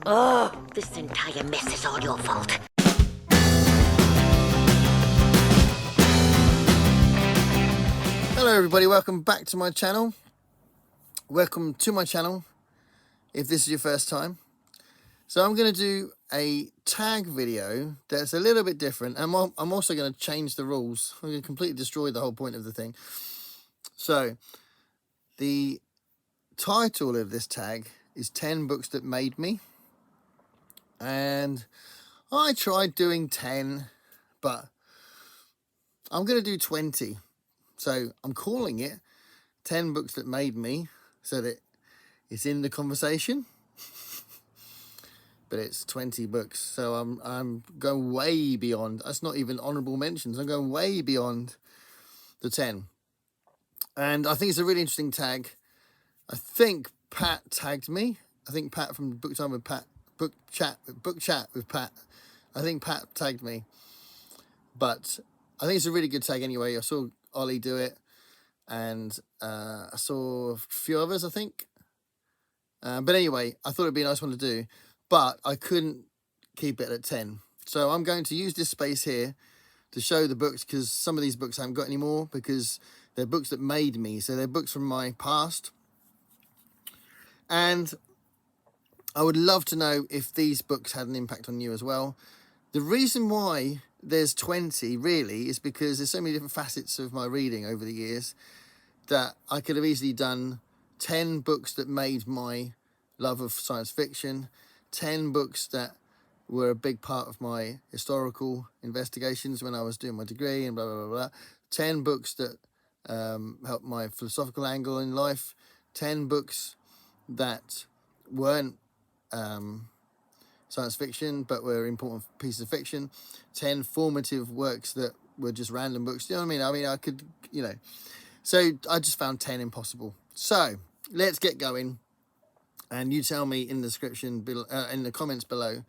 Oh, this entire mess is all your fault. Hello everybody, welcome back to my channel. Welcome to my channel if this is your first time. So I'm going to do a tag video that's a little bit different. I'm also going to change the rules. I'm going to completely destroy the whole point of the thing. So the title of this tag is 10 Books That Made Me. And I tried doing 10, but I'm going to do 20. So I'm calling it 10 Books That Made Me so that it's in the conversation. But it's 20 books, so I'm going way beyond. That's not even honorable mentions. I'm going way beyond the 10. And I think it's a really interesting tag. I think Pat tagged me. I think Pat from Book Time with Pat, Book Chat with Pat. I think Pat tagged me. But I think it's a really good tag anyway. I saw Olly do it. And I saw a few others, I think. But anyway, I thought it'd be a nice one to do. But I couldn't keep it at 10. So I'm going to use this space here to show the books, because some of these books I haven't got anymore because they're books that made me. So they're books from my past. And I would love to know if these books had an impact on you as well. The reason why there's 20 really is because there's so many different facets of my reading over the years that I could have easily done 10 books that made my love of science fiction, 10 books that were a big part of my historical investigations when I was doing my degree and blah, blah, blah, blah. 10 books that helped my philosophical angle in life, 10 books that weren't science fiction but were important pieces of fiction, 10 formative works that were just random books. You know what I mean? I could, So I just found 10 impossible. So let's get going. And you tell me in the description, in the comments below,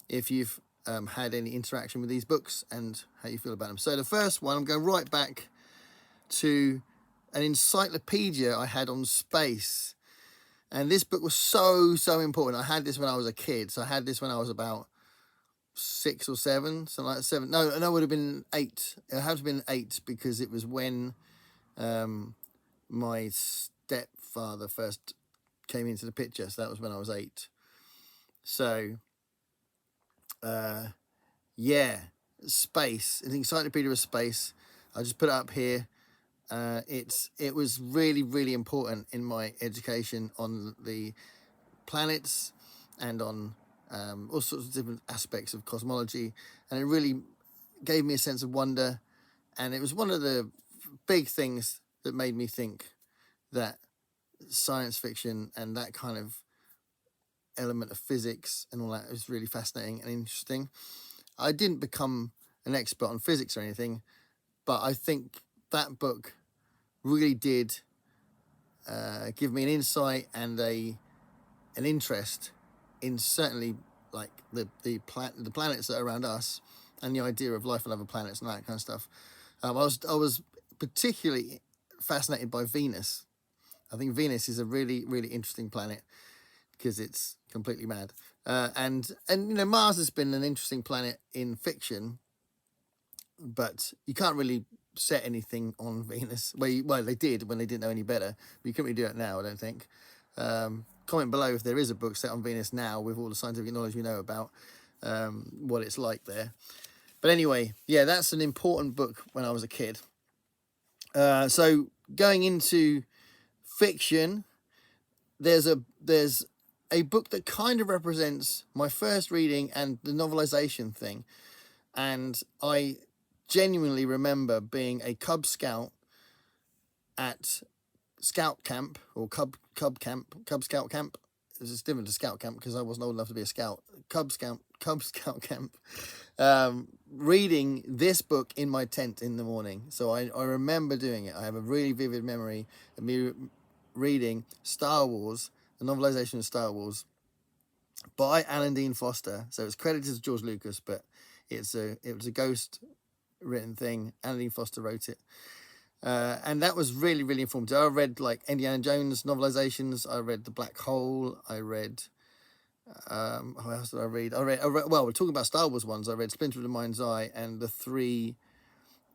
if you've had any interaction with these books and how you feel about them. So the first one, I'm going right back to an encyclopedia I had on space. And this book was so important. I had this when I was a kid. So I had this when I was about 6 or 7, something like 7. No, it would have been 8. It had to have been 8 because it was when my stepfather first came into the picture. So that was when I was 8. So yeah, space, an encyclopedia of space. I just put it up here. It was really important in my education on the planets and on all sorts of different aspects of cosmology, and it really gave me a sense of wonder. And it was one of the big things that made me think that science fiction and that kind of element of physics and all that is really fascinating and interesting. I didn't become an expert on physics or anything, but I think that book really did give me an insight and an interest in certainly like the planets that are around us and the idea of life on other planets and that kind of stuff. I was particularly fascinated by Venus. I think Venus is a really interesting planet because it's completely mad. And Mars has been an interesting planet in fiction, but you can't really set anything on Venus. Well, they did when they didn't know any better, but you couldn't really do it now, I don't think. Comment below if there is a book set on Venus now with all the scientific knowledge we know about what it's like there. But anyway, yeah, that's an important book when I was a kid. So going into fiction, there's a book that kind of represents my first reading and the novelization thing. And I genuinely remember being a Cub Scout at Scout Camp or Cub Scout Camp. It's different to Scout Camp because I wasn't old enough to be a Scout. Cub Scout Camp. Reading this book in my tent in the morning. So I remember doing it. I have a really vivid memory of me reading Star Wars, the novelization of Star Wars by Alan Dean Foster. So it's credited to George Lucas, but it was a ghost written thing. Alan Dean Foster wrote it. And that was really informative. I read like Indiana Jones novelizations. I read The Black Hole. I read What else did I read? Well, we're talking about Star Wars ones. I read Splinter of the Mind's Eye and the three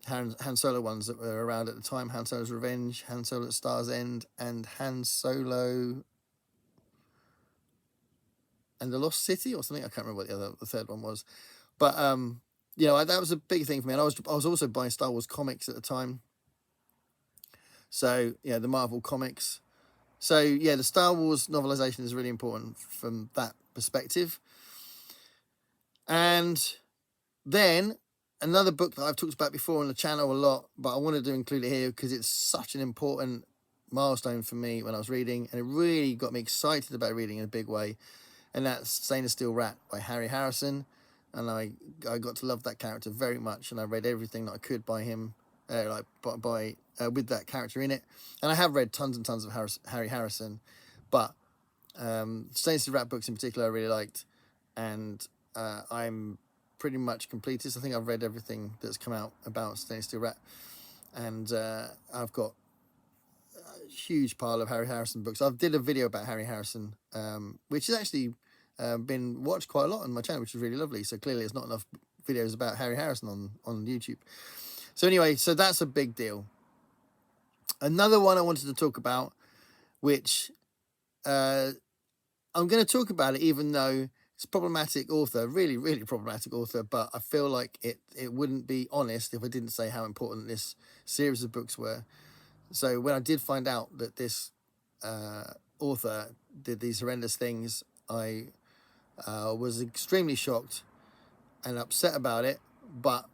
Han Solo ones that were around at the time: Han Solo's Revenge, Han Solo at Star's End, and Han Solo and the Lost City or something. I can't remember what the third one was, but that was a big thing for me. And I was also buying Star Wars comics at the time. So yeah, the Marvel comics. So yeah, the Star Wars novelization is really important from that perspective. And then another book that I've talked about before on the channel a lot, but I wanted to include it here because it's such an important milestone for me when I was reading, and it really got me excited about reading in a big way. And that's Stainless Steel Rat by Harry Harrison. And I got to love that character very much, and I read everything that I could by him, with that character in it. And I have read tons and tons of Harry Harrison, but Stainless Steel Rat books in particular I really liked, and I'm pretty much completist. I think I've read everything that's come out about Stainless Steel Rat, and I've got a huge pile of Harry Harrison books. I did a video about Harry Harrison, which has actually been watched quite a lot on my channel, which is really lovely. So clearly, there's not enough videos about Harry Harrison on YouTube. So anyway, so that's a big deal. Another one I wanted to talk about, which I'm going to talk about it, even though it's a problematic author, really, really problematic author, but I feel like it wouldn't be honest if I didn't say how important this series of books were. So when I did find out that this author did these horrendous things, I was extremely shocked and upset about it, but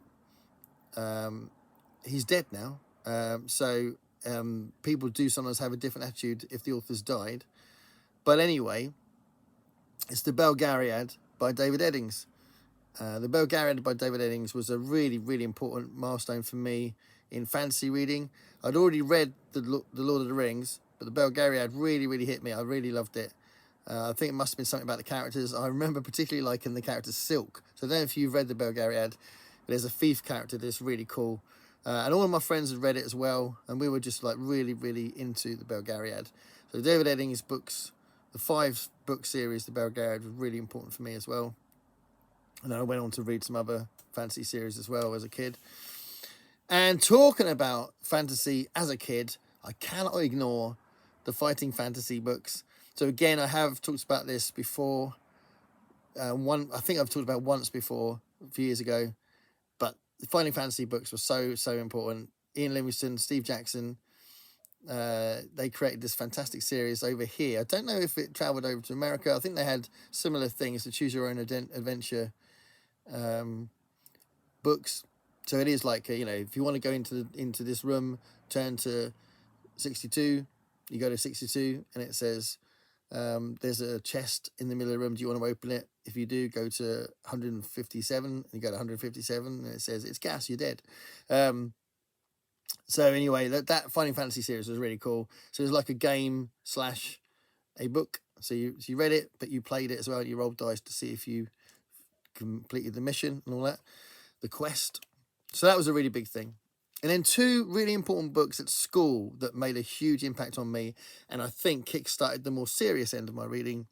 he's dead now. So people do sometimes have a different attitude if the author's died. But anyway, it's The Belgariad by David Eddings. The Belgariad by David Eddings was a really, really important milestone for me in fantasy reading. I'd already read the Lord of the Rings, but The Belgariad really, really hit me. I really loved it. I think it must have been something about the characters. I remember particularly liking the character Silk. So I don't know if you've read The Belgariad, but there's a thief character that's really cool. And all of my friends had read it as well, and we were just like really, really into The Belgariad. So David Eddings' books, the 5-book series, The Belgariad, was really important for me as well. And then I went on to read some other fantasy series as well as a kid. And talking about fantasy as a kid, I cannot ignore the fighting fantasy books. So again, I have talked about this before. I think I've talked about once before, a few years ago. But the fighting fantasy books were so, so important. Ian Livingstone, Steve Jackson, they created this fantastic series over here. I don't know if it travelled over to America. I think they had similar things, to Choose Your Own Adventure books. So it is like, if you want to go into this room, turn to 62, you go to 62, and it says, there's a chest in the middle of the room. Do you want to open it? If you do, go to 157, and you go to 157, and it says, it's gas, you're dead. So anyway, that Fighting Fantasy series was really cool. So it was like a game / a book. So you read it, but you played it as well. You rolled dice to see if you completed the mission and all that, the quest. So that was a really big thing. And then 2 really important books at school that made a huge impact on me, and I think kick-started the more serious end of my reading.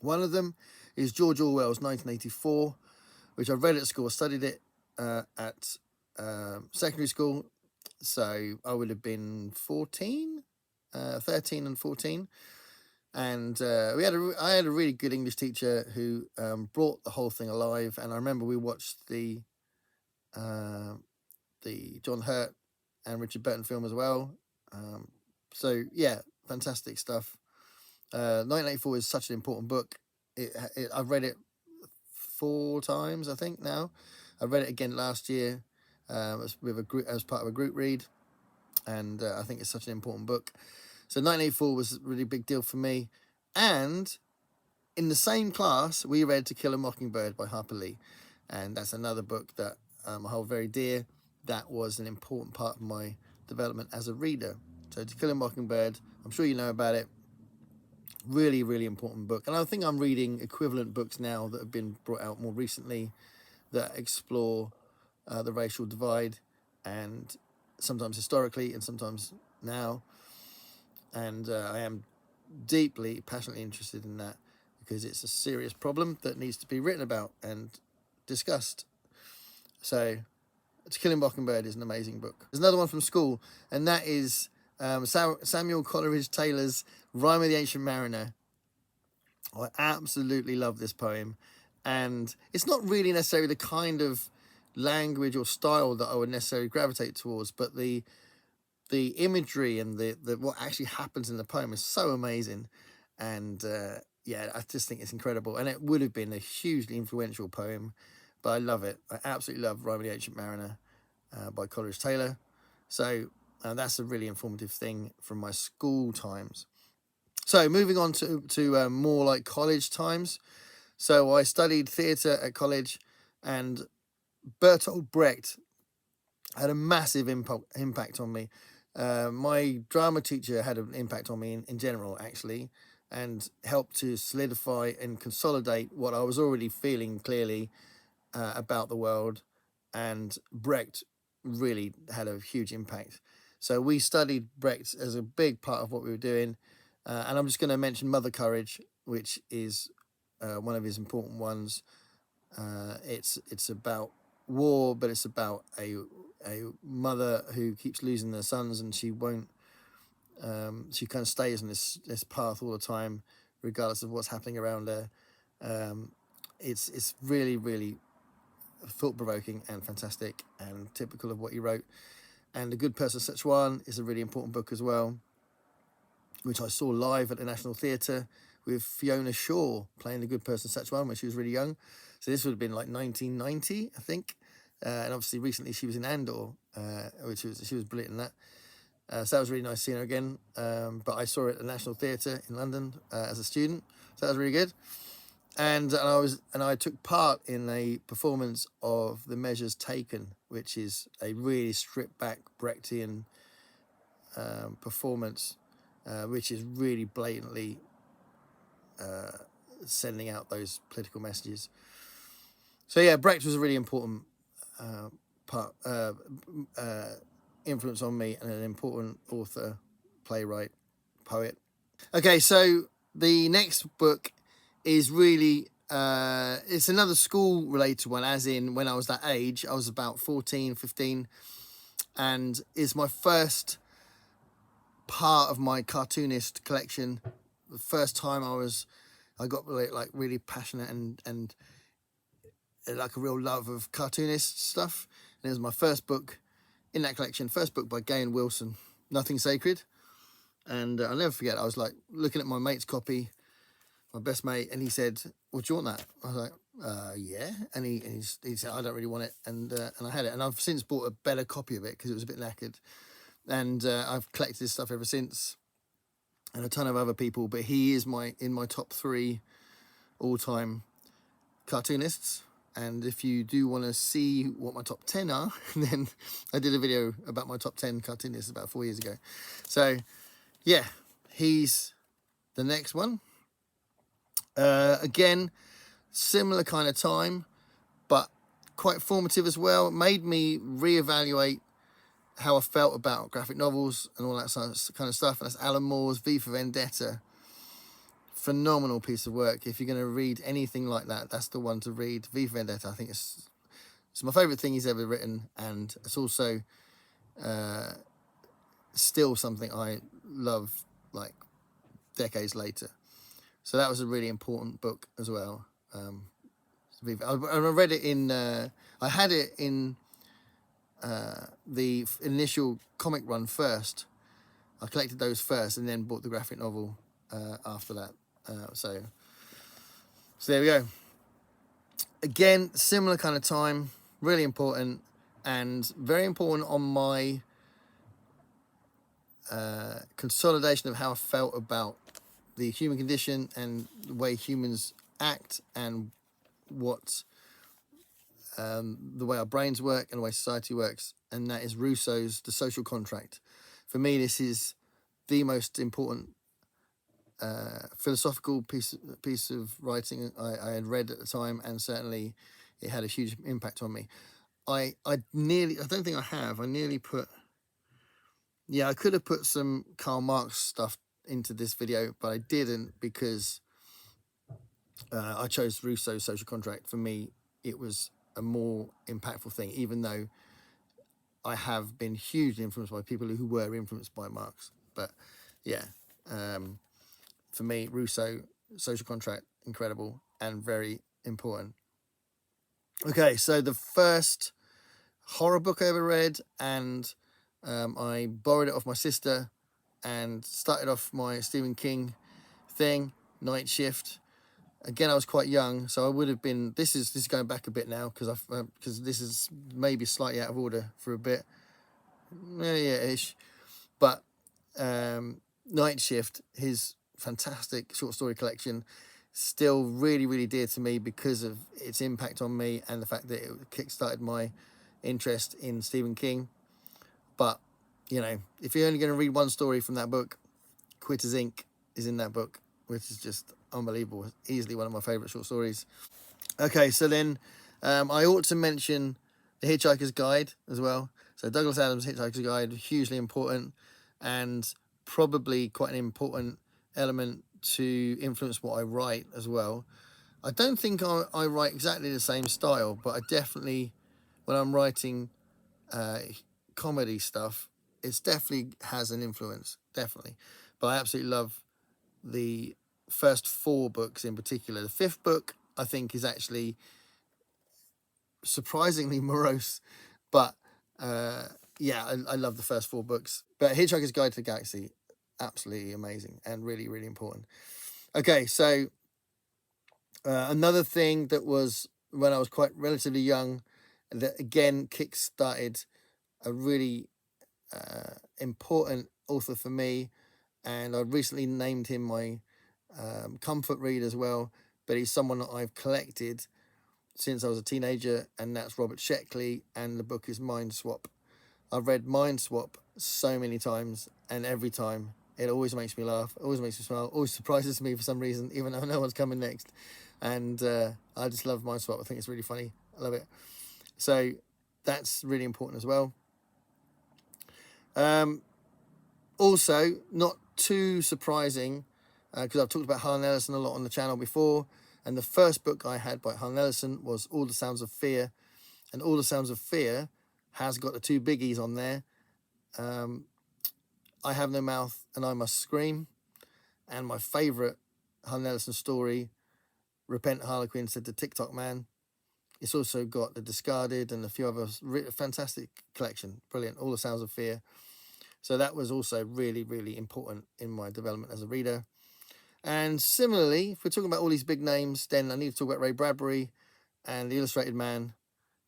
One of them is George Orwell's 1984, which I read at school. I studied it at secondary school, so I would have been 13 and 14. And I had a really good English teacher who brought the whole thing alive. And I remember we watched the John Hurt and Richard Burton film as well. So yeah, fantastic stuff. 1984 is such an important book. I've read it 4 times, I think now. I read it again last year as part of a group read, and I think it's such an important book. So 1984 was a really big deal for me. And in the same class, we read To Kill a Mockingbird by Harper Lee, and that's another book that I hold very dear. That was an important part of my development as a reader. So To Kill a Mockingbird, I'm sure you know about it. Really, really important book. And I think I'm reading equivalent books now that have been brought out more recently that explore the racial divide, and sometimes historically and sometimes now. And I am deeply, passionately interested in that, because it's a serious problem that needs to be written about and discussed. So To Kill a Mockingbird is an amazing book. There's another one from school, and that is Samuel Coleridge Taylor's Rime of the Ancient Mariner. I absolutely love this poem, and it's not really necessarily the kind of language or style that I would necessarily gravitate towards, but the imagery and the what actually happens in the poem is so amazing. And yeah, I just think it's incredible, and it would have been a hugely influential poem, but I love it. I absolutely love Rime of the Ancient Mariner by Coleridge Taylor. So that's a really informative thing from my school times. So moving on to more like college times. So I studied theatre at college, and Bertolt Brecht had a massive impact on me. My drama teacher had an impact on me in general, actually, and helped to solidify and consolidate what I was already feeling clearly about the world. And Brecht really had a huge impact. So we studied Brecht as a big part of what we were doing. And I'm just going to mention Mother Courage, which is one of his important ones. It's about war, but it's about a mother who keeps losing her sons, and she won't. She kind of stays on this path all the time, regardless of what's happening around her. It's really thought provoking and fantastic, and typical of what he wrote. And The Good Person Szechuan is a really important book as well, which I saw live at the National Theatre with Fiona Shaw playing The Good Person Szechuan when she was really young. So this would have been like 1990, I think. And obviously recently she was in Andor, she was brilliant in that. So that was really nice seeing her again. But I saw it at the National Theatre in London as a student, so that was really good. And I took part in a performance of The Measures Taken, which is a really stripped back Brechtian performance, which is really blatantly sending out those political messages. So yeah, Brecht was a really important influence on me, and an important author, playwright, poet. Okay, so the next book is really it's another school related one, as in when I was that age. I was about 14, 15, and it's my first part of my cartoonist collection. The first time I got really passionate and like a real love of cartoonist stuff. And it was my first book in that collection, first book by Gay and Wilson, Nothing Sacred. And I'll never forget, I was like looking at my mate's copy, my best mate, and he said, "Well, do you want that?" I was like, yeah. And he said, "I don't really want it." And I had it. And I've since bought a better copy of it because it was a bit knackered. And I've collected this stuff ever since, and a ton of other people. But he is in my top 3 all-time cartoonists. And if you do want to see what my top 10 are, then I did a video about my top 10 cartoonists about 4 years ago. So yeah, he's the next one. Again, similar kind of time, but quite formative as well. It made me reevaluate how I felt about graphic novels and all that kind of stuff. And that's Alan Moore's V for Vendetta. Phenomenal piece of work. If you're going to read anything like that, that's the one to read. V for Vendetta, I think it's my favourite thing he's ever written, and it's also still something I love like decades later. So that was a really important book as well. I read it in I had it in the initial comic run first. I collected those first and then bought the graphic novel after that. So there we go. Again, similar kind of time, really important, and very important on my consolidation of how I felt about the human condition and the way humans act, and what the way our brains work and the way society works. And that is Rousseau's The Social Contract. For me, this is the most important philosophical piece of writing I had read at the time, and certainly it had a huge impact on me. I don't think I have. I nearly put, I could have put some Karl Marx stuff into this video, but I didn't, because I chose Rousseau's Social Contract. For me, it was a more impactful thing, even though I have been hugely influenced by people who were influenced by Marx. But yeah, for me, Rousseau, Social Contract, incredible and very important. Okay, so the first horror book I ever read, and I borrowed it off my sister and started off my Stephen King thing, Night Shift. Again, I was quite young, so I would have been. This is going back a bit now because this is maybe slightly out of order for a bit, ish. But Night Shift, his fantastic short story collection, still really dear to me because of its impact on me and the fact that it kickstarted my interest in Stephen King. But you know, if you're only going to read one story from that book, Quitters Inc. is in that book, which is just unbelievable. Easily one of my favourite short stories. Okay, so then I ought to mention The Hitchhiker's Guide as well. So Douglas Adams' Hitchhiker's Guide, hugely important and probably quite an important element to influence what I write as well. I don't think I write exactly the same style, but I definitely, when I'm writing comedy stuff, it definitely has an influence, definitely. But I absolutely love the first 4 books in particular. The 5th book, I think, is actually surprisingly morose, but yeah, I love the first 4 books. But Hitchhiker's Guide to the Galaxy, absolutely amazing and really important. Okay, so another thing that was when I was quite relatively young, that again kick-started a really important author for me, and I recently named him my comfort read as well, but he's someone that I've collected since I was a teenager, and that's Robert Sheckley, and the book is Mind Swap. I've read Mind Swap so many times, and every time it always makes me laugh, always makes me smile, always surprises me for some reason, even though no one's coming next. And I just love Mind Swap. I think it's really funny. I love it. So that's really important as well. Also, not too surprising, because I've talked about Harlan Ellison a lot on the channel before, and the first book I had by Harlan Ellison was All the Sounds of Fear, and All the Sounds of Fear has got the 2 biggies on there. I Have No Mouth and I Must Scream, and my favourite Harlan Ellison story, Repent Harlequin Said to TikTok Man. It's also got The Discarded and a few others. Fantastic collection, brilliant. All the Sounds of Fear. So that was also really important in my development as a reader. And similarly, if we're talking about all these big names, then I need to talk about Ray Bradbury, and The Illustrated Man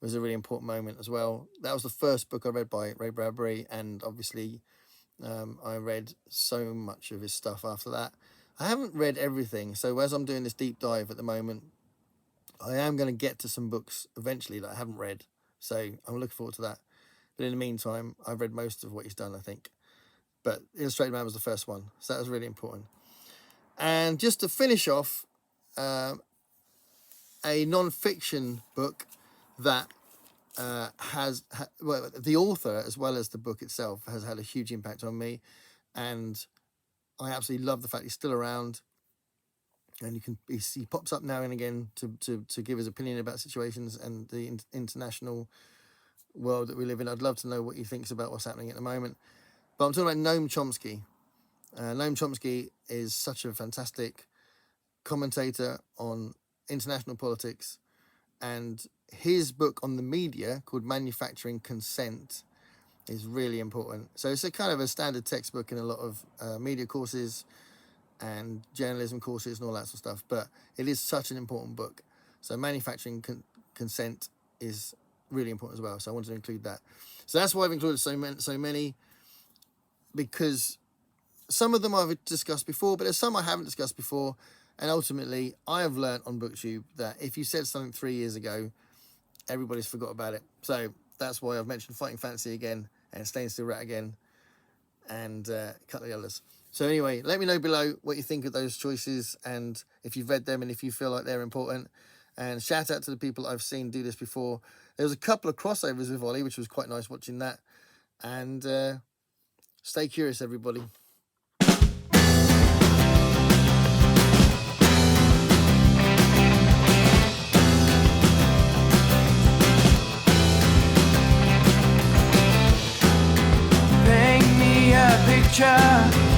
was a really important moment as well. That was the first book I read by Ray Bradbury, and obviously I read so much of his stuff after that. I haven't read everything, so as I'm doing this deep dive at the moment, I am going to get to some books eventually that I haven't read, so I'm looking forward to that. But in the meantime, I've read most of what he's done, I think. But Illustrated Man was the first one, so that was really important. And just to finish off, a non-fiction book that well, the author as well as the book itself has had a huge impact on me, and I absolutely love the fact he's still around, and he pops up now and again to give his opinion about situations and the international world that we live in. I'd love to know what he thinks about what's happening at the moment. But I'm talking about Noam Chomsky. Noam Chomsky is such a fantastic commentator on international politics, and his book on the media called Manufacturing Consent is really important. So it's a kind of a standard textbook in a lot of media courses and journalism courses and all that sort of stuff, but it is such an important book. So Manufacturing Consent is really important as well, so I wanted to include that. So that's why I've included so many, because some of them I've discussed before, but there's some I haven't discussed before, and ultimately I have learnt on BookTube that if you said something 3 years ago, everybody's forgot about it. So that's why I've mentioned Fighting Fantasy again and Staying Still Rat again, and a couple of the others. So anyway, let me know below what you think of those choices, and if you've read them and if you feel like they're important. And shout out to the people I've seen do this before. There was a couple of crossovers with Olly, which was quite nice watching that. And stay curious, everybody. picture